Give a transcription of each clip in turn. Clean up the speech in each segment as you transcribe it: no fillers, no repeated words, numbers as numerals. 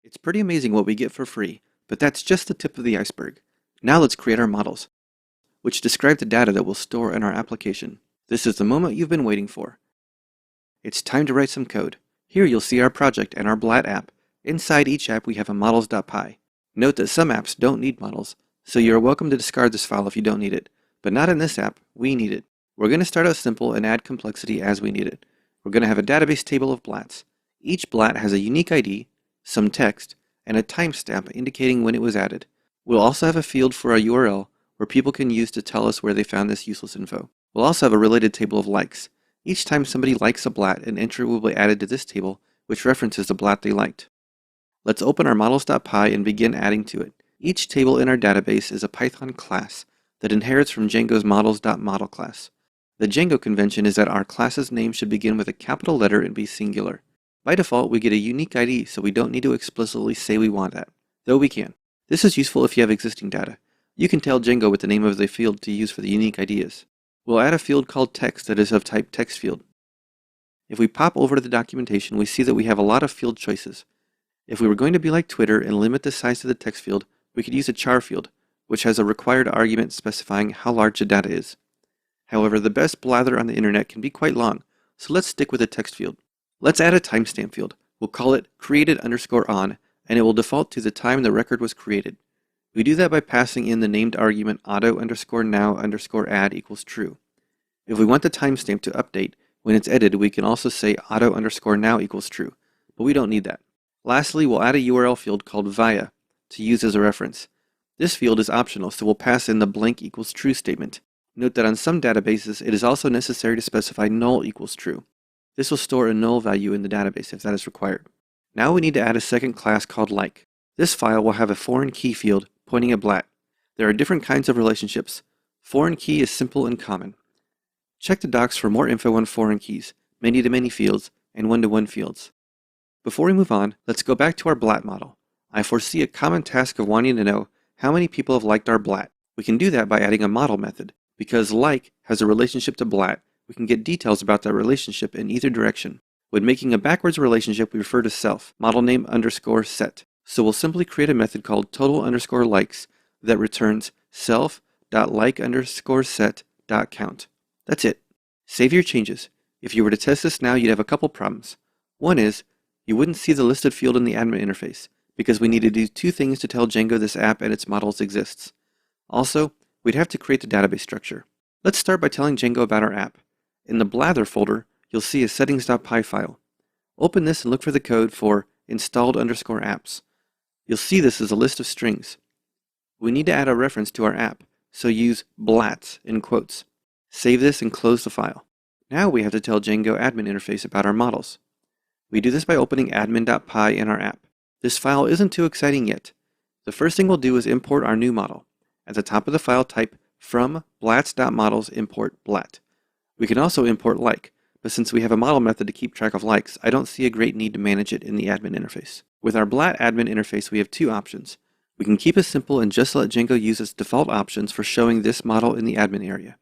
It's pretty amazing what we get for free, but that's just the tip of the iceberg. Now let's create our models, which describe the data that we'll store in our application. This is the moment you've been waiting for. It's time to write some code. Here you'll see our project and our Blatt app. Inside each app we have a models.py. Note that some apps don't need models, so you're welcome to discard this file if you don't need it. But not in this app, we need it. We're going to start out simple and add complexity as we need it. We're going to have a database table of Blatts. Each Blatt has a unique ID, some text, and a timestamp indicating when it was added. We'll also have a field for a URL where people can use to tell us where they found this useless info. We'll also have a related table of likes. Each time somebody likes a Blatt, an entry will be added to this table which references the Blatt they liked. Let's open our models.py and begin adding to it. Each table in our database is a Python class that inherits from Django's models.model class. The Django convention is that our class's name should begin with a capital letter and be singular. By default, we get a unique ID, so we don't need to explicitly say we want that, though we can. This is useful if you have existing data. You can tell Django what the name of the field to use for the unique ID is. We'll add a field called text that is of type text field. If we pop over to the documentation, we see that we have a lot of field choices. If we were going to be like Twitter and limit the size of the text field, we could use a char field, which has a required argument specifying how large the data is. However, the best blather on the internet can be quite long, so let's stick with a text field. Let's add a timestamp field. We'll call it created_on, and it will default to the time the record was created. We do that by passing in the named argument auto_now_add equals true. If we want the timestamp to update when it's edited, we can also say auto_now equals true, but we don't need that. Lastly, we'll add a URL field called via to use as a reference. This field is optional, so we'll pass in the blank equals true statement. Note that on some databases, it is also necessary to specify null equals true. This will store a null value in the database if that is required. Now we need to add a second class called like. This file will have a foreign key field pointing at Blatt. There are different kinds of relationships. Foreign key is simple and common. Check the docs for more info on foreign keys, many-to-many fields, and one-to-one fields. Before we move on, let's go back to our Blatt model. I foresee a common task of wanting to know how many people have liked our Blatt. We can do that by adding a model method. Because like has a relationship to Blatt, we can get details about that relationship in either direction. When making a backwards relationship, we refer to self, model name underscore set. So we'll simply create a method called total_likes that returns self.like_set.count. That's it. Save your changes. If you were to test this now, you'd have a couple problems. One is, you wouldn't see the listed field in the admin interface, because we need to do two things to tell Django this app and its models exists. Also, we'd have to create the database structure. Let's start by telling Django about our app. In the blather folder, you'll see a settings.py file. Open this and look for the code for installed_apps. You'll see this is a list of strings. We need to add a reference to our app, so use Blatts in quotes. Save this and close the file. Now we have to tell Django admin interface about our models. We do this by opening admin.py in our app. This file isn't too exciting yet. The first thing we'll do is import our new model. At the top of the file, type from blatts.models import Blatt. We can also import like, but since we have a model method to keep track of likes, I don't see a great need to manage it in the admin interface. With our Blatt admin interface, we have two options. We can keep it simple and just let Django use its default options for showing this model in the admin area.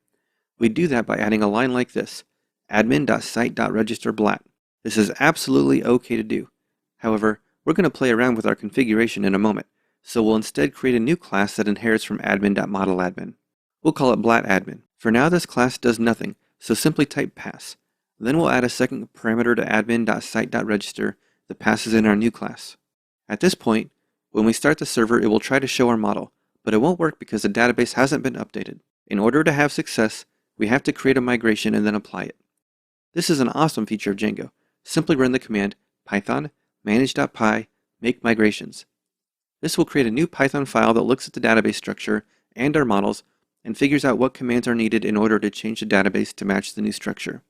We do that by adding a line like this, admin.site.register Blatt. This is absolutely okay to do. However, we're going to play around with our configuration in a moment, so we'll instead create a new class that inherits from admin.modeladmin. We'll call it BlattAdmin. For now, this class does nothing, so simply type pass. Then we'll add a second parameter to admin.site.register that passes in our new class. At this point, when we start the server, it will try to show our model, but it won't work because the database hasn't been updated. In order to have success, we have to create a migration and then apply it. This is an awesome feature of Django. Simply run the command python manage.py make migrations. This will create a new Python file that looks at the database structure and our models and figures out what commands are needed in order to change the database to match the new structure.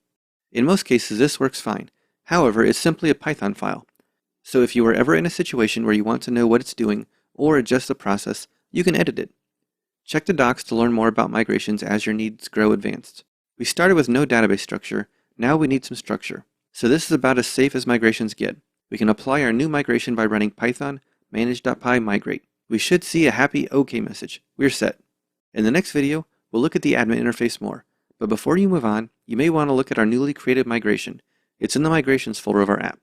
In most cases, this works fine. However, it's simply a Python file. So if you are ever in a situation where you want to know what it's doing or adjust the process, you can edit it. Check the docs to learn more about migrations as your needs grow advanced. We started with no database structure. Now we need some structure. So this is about as safe as migrations get. We can apply our new migration by running python manage.py migrate. We should see a happy OK message. We're set. In the next video, we'll look at the admin interface more. But before you move on, you may want to look at our newly created migration. It's in the migrations folder of our app.